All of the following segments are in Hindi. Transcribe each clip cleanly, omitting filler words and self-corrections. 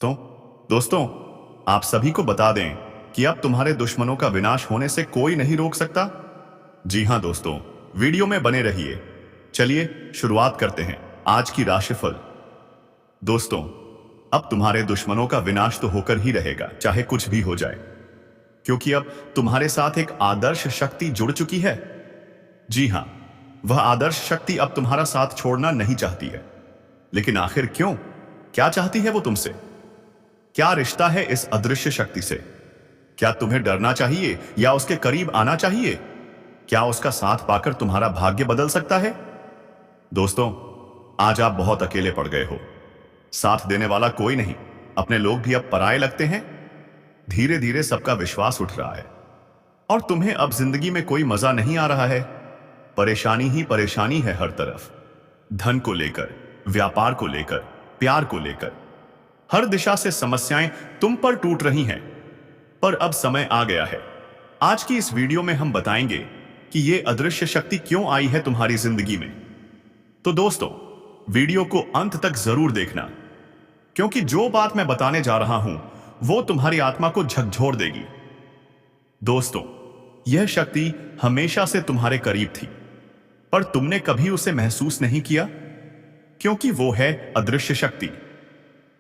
तो दोस्तों, आप सभी को बता दें कि अब तुम्हारे दुश्मनों का विनाश होने से कोई नहीं रोक सकता। जी हां दोस्तों, वीडियो में बने रहिए। चलिए शुरुआत करते हैं आज की राशिफल। दोस्तों, अब तुम्हारे दुश्मनों का विनाश तो होकर ही रहेगा, चाहे कुछ भी हो जाए, क्योंकि अब तुम्हारे साथ एक आदर्श शक्ति जुड़ चुकी है। जी हां, वह आदर्श शक्ति अब तुम्हारा साथ छोड़ना नहीं चाहती है। लेकिन आखिर क्यों? क्या चाहती है वो तुमसे? क्या रिश्ता है इस अदृश्य शक्ति से? क्या तुम्हें डरना चाहिए या उसके करीब आना चाहिए? क्या उसका साथ पाकर तुम्हारा भाग्य बदल सकता है? दोस्तों, आज आप बहुत अकेले पड़ गए हो। साथ देने वाला कोई नहीं, अपने लोग भी अब पराये लगते हैं। धीरे धीरे सबका विश्वास उठ रहा है और तुम्हें अब जिंदगी में कोई मजा नहीं आ रहा है। परेशानी ही परेशानी है हर तरफ। धन को लेकर, व्यापार को लेकर, प्यार को लेकर, हर दिशा से समस्याएं तुम पर टूट रही हैं। पर अब समय आ गया है। आज की इस वीडियो में हम बताएंगे कि ये अदृश्य शक्ति क्यों आई है तुम्हारी जिंदगी में। तो दोस्तों, वीडियो को अंत तक जरूर देखना, क्योंकि जो बात मैं बताने जा रहा हूं वो तुम्हारी आत्मा को झकझोर देगी। दोस्तों, यह शक्ति हमेशा से तुम्हारे करीब थी, पर तुमने कभी उसे महसूस नहीं किया, क्योंकि वो है अदृश्य शक्ति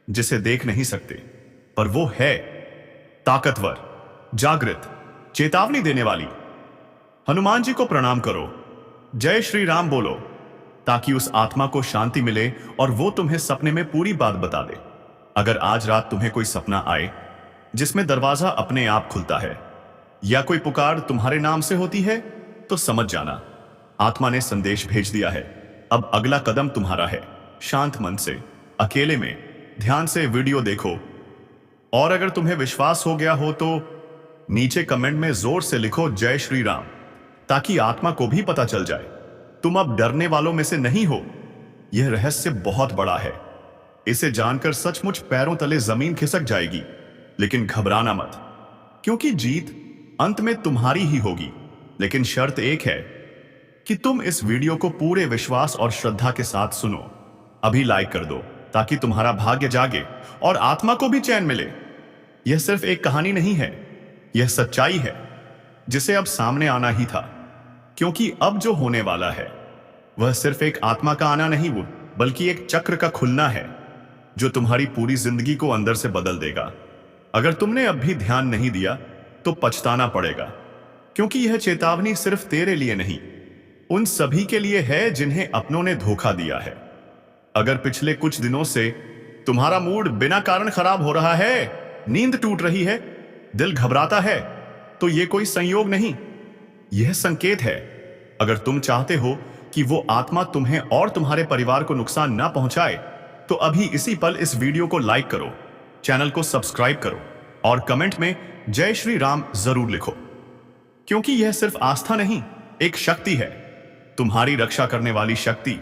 जिसे देख नहीं सकते, पर वो है ताकतवर, जागृत, चेतावनी देने वाली। हनुमान जी को प्रणाम करो, जय श्री राम बोलो, ताकि उस आत्मा को शांति मिले और वो तुम्हें सपने में पूरी बात बता दे। अगर आज रात तुम्हें कोई सपना आए जिसमें दरवाजा अपने आप खुलता है या कोई पुकार तुम्हारे नाम से होती है, तो समझ जाना आत्मा ने संदेश भेज दिया है। अब अगला कदम तुम्हारा है। शांत मन से, अकेले में, ध्यान से वीडियो देखो, और अगर तुम्हें विश्वास हो गया हो तो नीचे कमेंट में जोर से लिखो जय श्री राम, ताकि आत्मा को भी पता चल जाए तुम अब डरने वालों में से नहीं हो। यह रहस्य बहुत बड़ा है, इसे जानकर सचमुच पैरों तले जमीन खिसक जाएगी। लेकिन घबराना मत, क्योंकि जीत अंत में तुम्हारी ही होगी। लेकिन शर्त एक है कि तुम इस वीडियो को पूरे विश्वास और श्रद्धा के साथ सुनो। अभी लाइक कर दो ताकि तुम्हारा भाग्य जागे और आत्मा को भी चैन मिले। यह सिर्फ एक कहानी नहीं है, यह सच्चाई है जिसे अब सामने आना ही था, क्योंकि अब जो होने वाला है वह सिर्फ एक आत्मा का आना नहीं, वो बल्कि एक चक्र का खुलना है जो तुम्हारी पूरी जिंदगी को अंदर से बदल देगा। अगर तुमने अब भी ध्यान नहीं दिया तो पछताना पड़ेगा, क्योंकि यह चेतावनी सिर्फ तेरे लिए नहीं, उन सभी के लिए है जिन्हें अपनों ने धोखा दिया है। अगर पिछले कुछ दिनों से तुम्हारा मूड बिना कारण खराब हो रहा है, नींद टूट रही है, दिल घबराता है, तो यह कोई संयोग नहीं, यह संकेत है। अगर तुम चाहते हो कि वो आत्मा तुम्हें और तुम्हारे परिवार को नुकसान ना पहुंचाए, तो अभी इसी पल इस वीडियो को लाइक करो, चैनल को सब्सक्राइब करो और कमेंट में जय श्री राम जरूर लिखो, क्योंकि यह सिर्फ आस्था नहीं, एक शक्ति है, तुम्हारी रक्षा करने वाली शक्ति।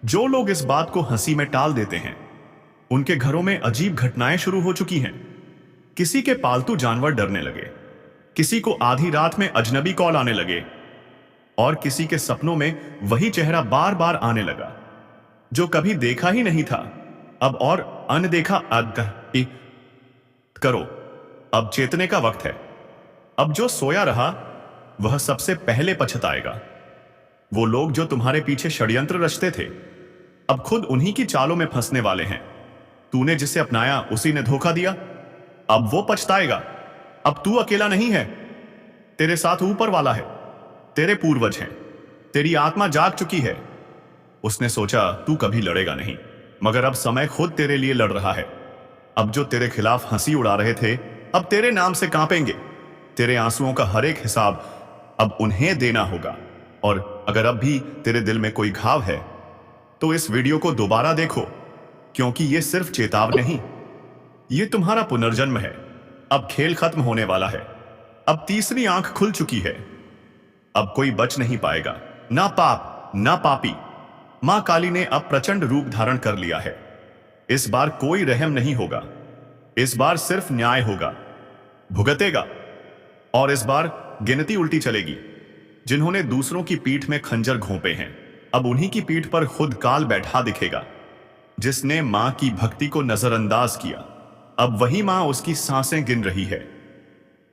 जो लोग इस बात को हंसी में टाल देते हैं, उनके घरों में अजीब घटनाएं शुरू हो चुकी हैं। किसी के पालतू जानवर डरने लगे, किसी को आधी रात में अजनबी कॉल आने लगे, और किसी के सपनों में वही चेहरा बार बार आने लगा जो कभी देखा ही नहीं था। अब और अनदेखा करो, अब चेतने का वक्त है। अब जो सोया रहा वह सबसे पहले पछताएगा। वो लोग जो तुम्हारे पीछे षड्यंत्र रचते थे, अब खुद उन्हीं की चालों में फंसने वाले हैं। तूने जिसे अपनाया उसी ने धोखा दिया, अब वो पछताएगा। अब तू अकेला नहीं है, तेरे साथ ऊपर वाला है, तेरे पूर्वज हैं, तेरी आत्मा जाग चुकी है। उसने सोचा तू कभी लड़ेगा नहीं, मगर अब समय खुद तेरे लिए लड़ रहा है। अब जो तेरे खिलाफ हंसी उड़ा रहे थे, अब तेरे नाम से कांपेंगे। तेरे आंसुओं का हर एक हिसाब अब उन्हें देना होगा। और अगर अब भी तेरे दिल में कोई घाव है, तो इस वीडियो को दोबारा देखो, क्योंकि यह सिर्फ चेतावनी नहीं, यह तुम्हारा पुनर्जन्म है। अब खेल खत्म होने वाला है, अब तीसरी आंख खुल चुकी है। अब कोई बच नहीं पाएगा, ना पाप ना पापी। मां काली ने अब प्रचंड रूप धारण कर लिया है। इस बार कोई रहम नहीं होगा, इस बार सिर्फ न्याय होगा, भुगतेगा। और इस बार गिनती उल्टी चलेगी। जिन्होंने दूसरों की पीठ में खंजर घोंपे हैं, अब उन्हीं की पीठ पर खुद काल बैठा दिखेगा। जिसने मां की भक्ति को नजरअंदाज किया, अब वही मां उसकी सांसें गिन रही है।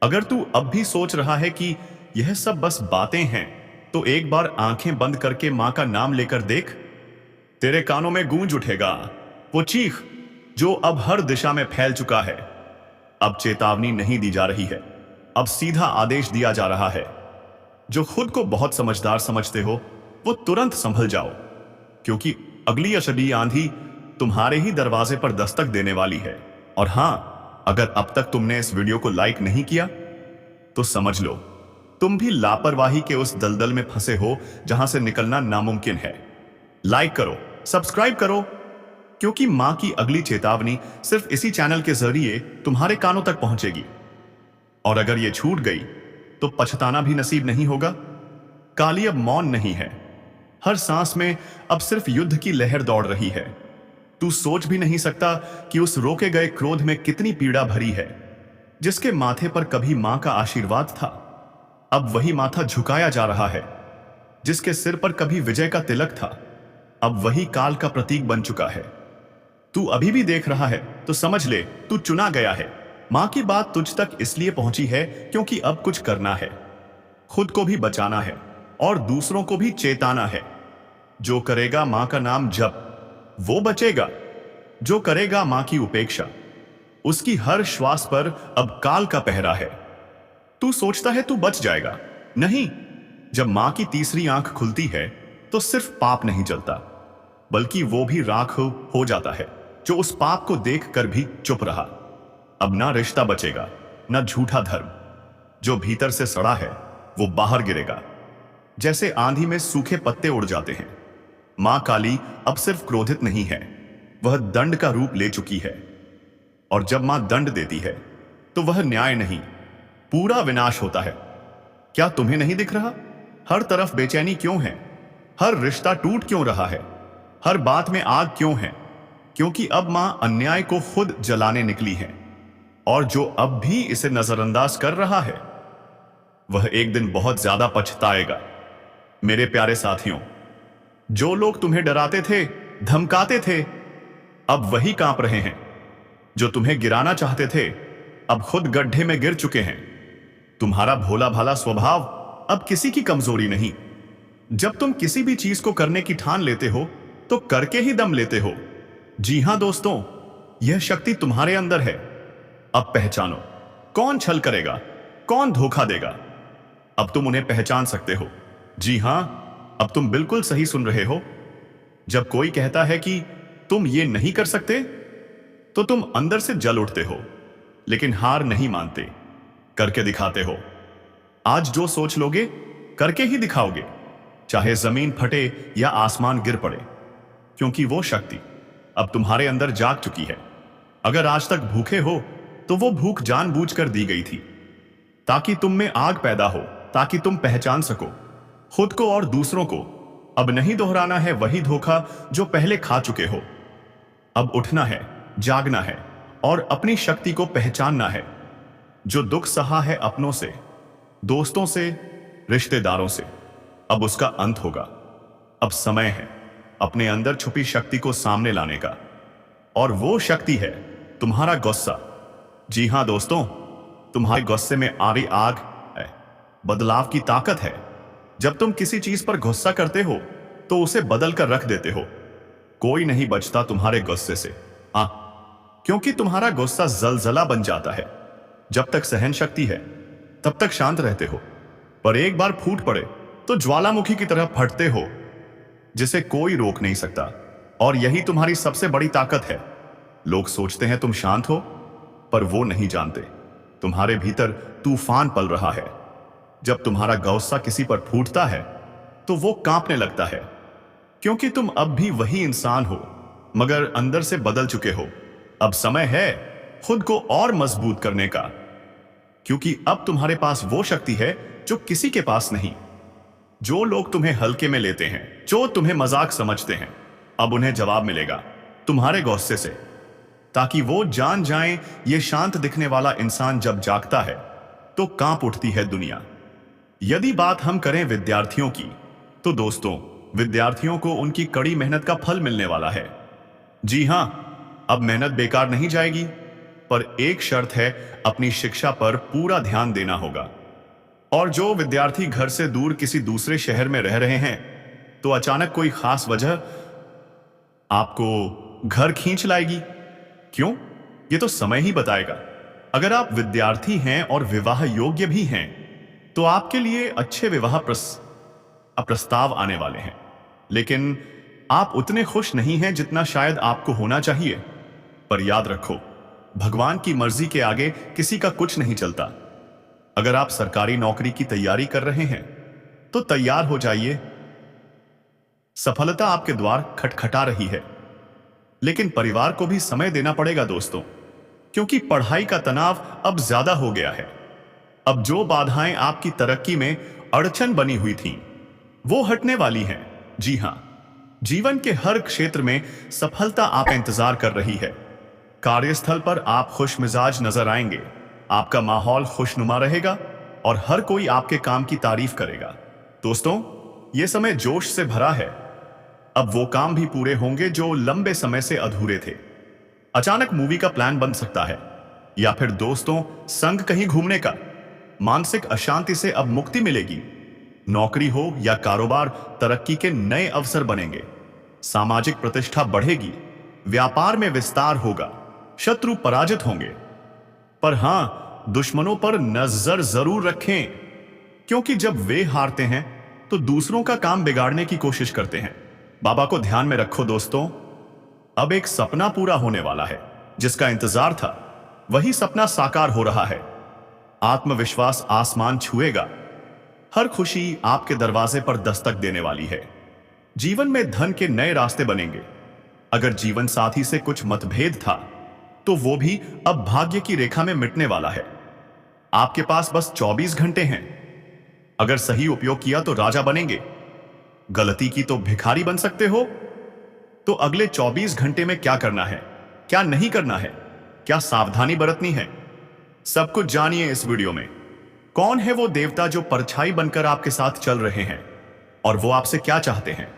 अगर तू अब भी सोच रहा है कि यह सब बस बातें हैं, तो एक बार आंखें बंद करके मां का नाम लेकर देख। तेरे कानों में गूंज उठेगा वो चीख जो अब हर दिशा में फैल चुका है। अब चेतावनी नहीं दी जा रही है, अब सीधा आदेश दिया जा रहा है। जो खुद को बहुत समझदार समझते हो वो तुरंत संभल जाओ, क्योंकि अगली अशदी आंधी तुम्हारे ही दरवाजे पर दस्तक देने वाली है। और हां, अगर अब तक तुमने इस वीडियो को लाइक नहीं किया तो समझ लो तुम भी लापरवाही के उस दलदल में फंसे हो जहां से निकलना नामुमकिन है। लाइक करो, सब्सक्राइब करो, क्योंकि मां की अगली चेतावनी सिर्फ इसी चैनल के जरिए तुम्हारे कानों तक पहुंचेगी। और अगर यह छूट गई तो पछताना भी नसीब नहीं होगा। काली अब मौन नहीं है, हर सांस में अब सिर्फ युद्ध की लहर दौड़ रही है। तू सोच भी नहीं सकता कि उस रोके गए क्रोध में कितनी पीड़ा भरी है। जिसके माथे पर कभी मां का आशीर्वाद था, अब वही माथा झुकाया जा रहा है। जिसके सिर पर कभी विजय का तिलक था, अब वही काल का प्रतीक बन चुका है। तू अभी भी देख रहा है तो समझ ले, तू चुना गया है। मां की बात तुझ तक इसलिए पहुंची है क्योंकि अब कुछ करना है। खुद को भी बचाना है और दूसरों को भी चेताना है। जो करेगा मां का नाम जप, वो बचेगा। जो करेगा मां की उपेक्षा, उसकी हर श्वास पर अब काल का पहरा है। तू सोचता है तू बच जाएगा, नहीं। जब मां की तीसरी आंख खुलती है तो सिर्फ पाप नहीं जलता, बल्कि वो भी राख हो जाता है जो उस पाप को देखकर भी चुप रहा। अब ना रिश्ता बचेगा, ना झूठा धर्म। जो भीतर से सड़ा है वो बाहर गिरेगा, जैसे आंधी में सूखे पत्ते उड़ जाते हैं। मां काली अब सिर्फ क्रोधित नहीं है, वह दंड का रूप ले चुकी है। और जब मां दंड देती है तो वह न्याय नहीं, पूरा विनाश होता है। क्या तुम्हें नहीं दिख रहा? हर तरफ बेचैनी क्यों है? हर रिश्ता टूट क्यों रहा है? हर बात में आग क्यों है? क्योंकि अब मां अन्याय को खुद जलाने निकली है। और जो अब भी इसे नजरअंदाज कर रहा है, वह एक दिन बहुत ज्यादा पछताएगा। मेरे प्यारे साथियों, जो लोग तुम्हें डराते थे, धमकाते थे, अब वही कांप रहे हैं। जो तुम्हें गिराना चाहते थे, अब खुद गड्ढे में गिर चुके हैं। तुम्हारा भोला भाला स्वभाव अब किसी की कमजोरी नहीं। जब तुम किसी भी चीज को करने की ठान लेते हो तो करके ही दम लेते हो। जी हां दोस्तों, यह शक्ति तुम्हारे अंदर है। अब पहचानो, कौन छल करेगा, कौन धोखा देगा। अब तुम उन्हें पहचान सकते हो। जी हां, अब तुम बिल्कुल सही सुन रहे हो। जब कोई कहता है कि तुम ये नहीं कर सकते, तो तुम अंदर से जल उठते हो, लेकिन हार नहीं मानते, करके दिखाते हो। आज जो सोच लोगे, करके ही दिखाओगे, चाहे जमीन फटे या आसमान गिर पड़े, क्योंकि वो शक्ति अब तुम्हारे अंदर जाग चुकी है। अगर आज तक भूखे हो तो वो भूख जानबूझकर दी गई थी, ताकि तुम में आग पैदा हो, ताकि तुम पहचान सको खुद को और दूसरों को। अब नहीं दोहराना है वही धोखा जो पहले खा चुके हो। अब उठना है, जागना है और अपनी शक्ति को पहचानना है। जो दुख सहा है अपनों से, दोस्तों से, रिश्तेदारों से, अब उसका अंत होगा। अब समय है अपने अंदर छुपी शक्ति को सामने लाने का, और वो शक्ति है तुम्हारा गुस्सा। जी हां दोस्तों, तुम्हारे गुस्से में आ रही आग है, बदलाव की ताकत है। जब तुम किसी चीज पर गुस्सा करते हो तो उसे बदल कर रख देते हो। कोई नहीं बचता तुम्हारे गुस्से से, हां, क्योंकि तुम्हारा गुस्सा जलजला बन जाता है। जब तक सहन शक्ति है तब तक शांत रहते हो, पर एक बार फूट पड़े तो ज्वालामुखी की तरह फटते हो, जिसे कोई रोक नहीं सकता। और यही तुम्हारी सबसे बड़ी ताकत है। लोग सोचते हैं तुम शांत हो, पर वो नहीं जानते तुम्हारे भीतर तूफान पल रहा है। जब तुम्हारा गुस्सा किसी पर फूटता है तो वो कांपने लगता है, क्योंकि तुम अब भी वही इंसान हो, मगर अंदर से बदल चुके हो। अब समय है खुद को और मजबूत करने का, क्योंकि अब तुम्हारे पास वो शक्ति है जो किसी के पास नहीं। जो लोग तुम्हें हल्के में लेते हैं, जो तुम्हें मजाक समझते हैं, अब उन्हें जवाब मिलेगा तुम्हारे गुस्से से, ताकि वो जान जाएं ये शांत दिखने वाला इंसान जब जागता है तो कांप उठती है दुनिया। यदि बात हम करें विद्यार्थियों की, तो दोस्तों, विद्यार्थियों को उनकी कड़ी मेहनत का फल मिलने वाला है। जी हां, अब मेहनत बेकार नहीं जाएगी। पर एक शर्त है, अपनी शिक्षा पर पूरा ध्यान देना होगा। और जो विद्यार्थी घर से दूर किसी दूसरे शहर में रह रहे हैं, तो अचानक कोई खास वजह आपको घर खींच लाएगी। क्यों? ये तो समय ही बताएगा। अगर आप विद्यार्थी हैं और विवाह योग्य भी हैं, तो आपके लिए अच्छे विवाह प्रस्ताव आने वाले हैं। लेकिन आप उतने खुश नहीं हैं जितना शायद आपको होना चाहिए। पर याद रखो, भगवान की मर्जी के आगे किसी का कुछ नहीं चलता। अगर आप सरकारी नौकरी की तैयारी कर रहे हैं, तो तैयार हो जाइए। सफलता आपके द्वार खटखटा रही है। लेकिन परिवार को भी समय देना पड़ेगा दोस्तों, क्योंकि पढ़ाई का तनाव अब ज्यादा हो गया है। अब जो बाधाएं आपकी तरक्की में अड़चन बनी हुई थीं, वो हटने वाली हैं। जी हां, जीवन के हर क्षेत्र में सफलता आप इंतजार कर रही है। कार्यस्थल पर आप खुश मिजाज नजर आएंगे, आपका माहौल खुशनुमा रहेगा और हर कोई आपके काम की तारीफ करेगा। दोस्तों, ये समय जोश से भरा है। अब वो काम भी पूरे होंगे जो लंबे समय से अधूरे थे। अचानक मूवी का प्लान बन सकता है, या फिर दोस्तों संग कहीं घूमने का। मानसिक अशांति से अब मुक्ति मिलेगी। नौकरी हो या कारोबार, तरक्की के नए अवसर बनेंगे। सामाजिक प्रतिष्ठा बढ़ेगी, व्यापार में विस्तार होगा, शत्रु पराजित होंगे। पर हां, दुश्मनों पर नजर जरूर रखें, क्योंकि जब वे हारते हैं तो दूसरों का काम बिगाड़ने की कोशिश करते हैं। बाबा को ध्यान में रखो दोस्तों। अब एक सपना पूरा होने वाला है। जिसका इंतजार था, वही सपना साकार हो रहा है। आत्मविश्वास आसमान छुएगा। हर खुशी आपके दरवाजे पर दस्तक देने वाली है। जीवन में धन के नए रास्ते बनेंगे। अगर जीवन साथी से कुछ मतभेद था, तो वो भी अब भाग्य की रेखा में मिटने वाला है। आपके पास बस 24 घंटे हैं। अगर सही उपयोग किया तो राजा बनेंगे, गलती की तो भिखारी बन सकते हो। तो अगले 24 घंटे में क्या करना है, क्या नहीं करना है, क्या सावधानी बरतनी है, सब कुछ जानिए इस वीडियो में। कौन है वो देवता जो परछाई बनकर आपके साथ चल रहे हैं, और वो आपसे क्या चाहते हैं?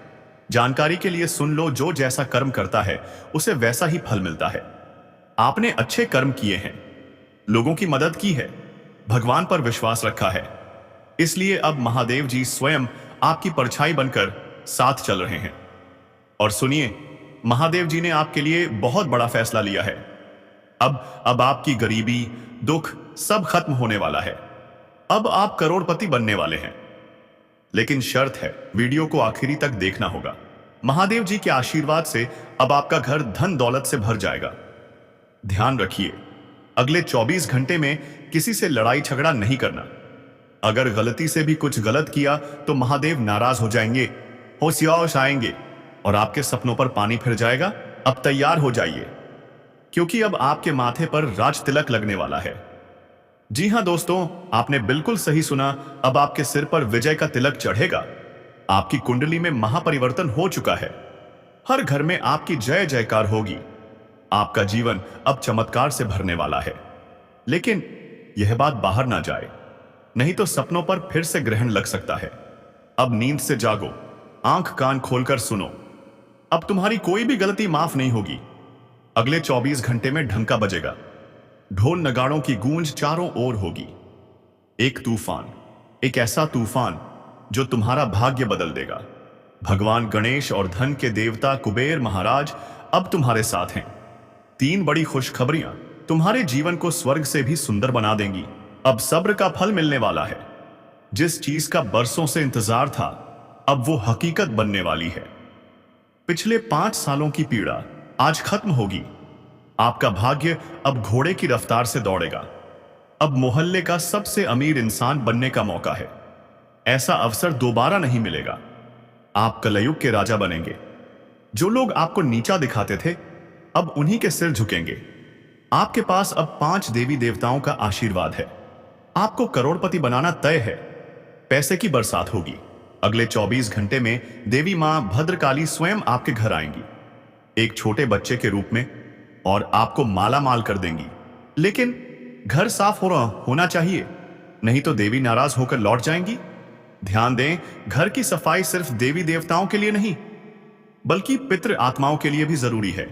जानकारी के लिए सुन लो, जो जैसा कर्म करता है उसे वैसा ही फल मिलता है। आपने अच्छे कर्म किए हैं, लोगों की मदद की है, भगवान पर विश्वास रखा है, इसलिए अब महादेव जी स्वयं आपकी परछाई बनकर साथ चल रहे हैं। और सुनिए, महादेव जी ने आपके लिए बहुत बड़ा फैसला लिया है। अब आपकी गरीबी, दुख सब खत्म होने वाला है। अब आप करोड़पति बनने वाले हैं। लेकिन शर्त है, वीडियो को आखिरी तक देखना होगा। महादेव जी के आशीर्वाद से अब आपका घर धन दौलत से भर जाएगा। ध्यान रखिए, अगले 24 घंटे में किसी से लड़ाई झगड़ा नहीं करना। अगर गलती से भी कुछ गलत किया तो महादेव नाराज हो जाएंगे, होशियार आएंगे और आपके सपनों पर पानी फिर जाएगा। अब तैयार हो जाइए, क्योंकि अब आपके माथे पर राज तिलक लगने वाला है। जी हां दोस्तों, आपने बिल्कुल सही सुना। अब आपके सिर पर विजय का तिलक चढ़ेगा। आपकी कुंडली में महापरिवर्तन हो चुका है। हर घर में आपकी जय जयकार होगी। आपका जीवन अब चमत्कार से भरने वाला है। लेकिन यह बात बाहर ना जाए, नहीं तो सपनों पर फिर से ग्रहण लग सकता है। अब नींद से जागो, आंख कान खोलकर सुनो। अब तुम्हारी कोई भी गलती माफ नहीं होगी। अगले 24 घंटे में ढंका बजेगा। ढोल नगाड़ों की गूंज चारों ओर होगी। एक तूफान, एक ऐसा तूफान जो तुम्हारा भाग्य बदल देगा। भगवान गणेश और धन के देवता कुबेर महाराज अब तुम्हारे साथ हैं। 3 बड़ी खुशखबरियां तुम्हारे जीवन को स्वर्ग से भी सुंदर बना देंगी। अब सब्र का फल मिलने वाला है। जिस चीज का बरसों से इंतजार था, अब वो हकीकत बनने वाली है। पिछले 5 सालों की पीड़ा आज खत्म होगी। आपका भाग्य अब घोड़े की रफ्तार से दौड़ेगा। अब मोहल्ले का सबसे अमीर इंसान बनने का मौका है। ऐसा अवसर दोबारा नहीं मिलेगा। आप कलयुग के राजा बनेंगे। जो लोग आपको नीचा दिखाते थे, अब उन्हीं के सिर झुकेंगे। आपके पास अब 5 देवी देवताओं का आशीर्वाद है। आपको करोड़पति बनाना तय है। पैसे की बरसात होगी। अगले 24 घंटे में देवी मां भद्रकाली स्वयं आपके घर आएंगी, एक छोटे बच्चे के रूप में, और आपको माला माल कर देंगी। लेकिन घर साफ होना चाहिए, नहीं तो देवी नाराज होकर लौट जाएंगी। ध्यान दें, घर की सफाई सिर्फ देवी देवताओं के लिए नहीं, बल्कि पितृ आत्माओं के लिए भी जरूरी है।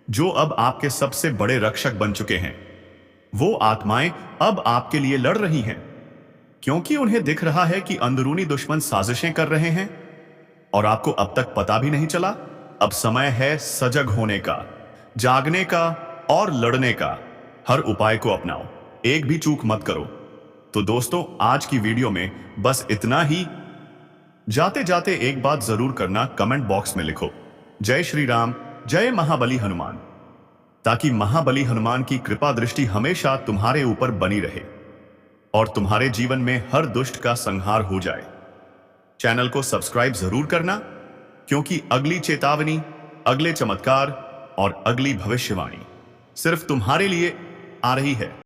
जो अब आपके सबसे बड़े रक्षक बन चुके हैं। वो आत्माएं अब आपके लिए लड़ रही हैं, क्योंकि उन्हें दिख रहा है कि अंदरूनी दुश्मन साजिशें कर रहे हैं और आपको अब तक पता भी नहीं चला। अब समय है सजग होने का, जागने का और लड़ने का। हर उपाय को अपनाओ, एक भी चूक मत करो। तो दोस्तों, आज की वीडियो में बस इतना ही। जाते जाते एक बात जरूर करना, कमेंट बॉक्स में लिखो जय श्री राम, जय महाबली हनुमान, ताकि महाबली हनुमान की कृपा दृष्टि हमेशा तुम्हारे ऊपर बनी रहे और तुम्हारे जीवन में हर दुष्ट का संहार हो जाए। चैनल को सब्सक्राइब जरूर करना, क्योंकि अगली चेतावनी, अगले चमत्कार और अगली भविष्यवाणी सिर्फ तुम्हारे लिए आ रही है।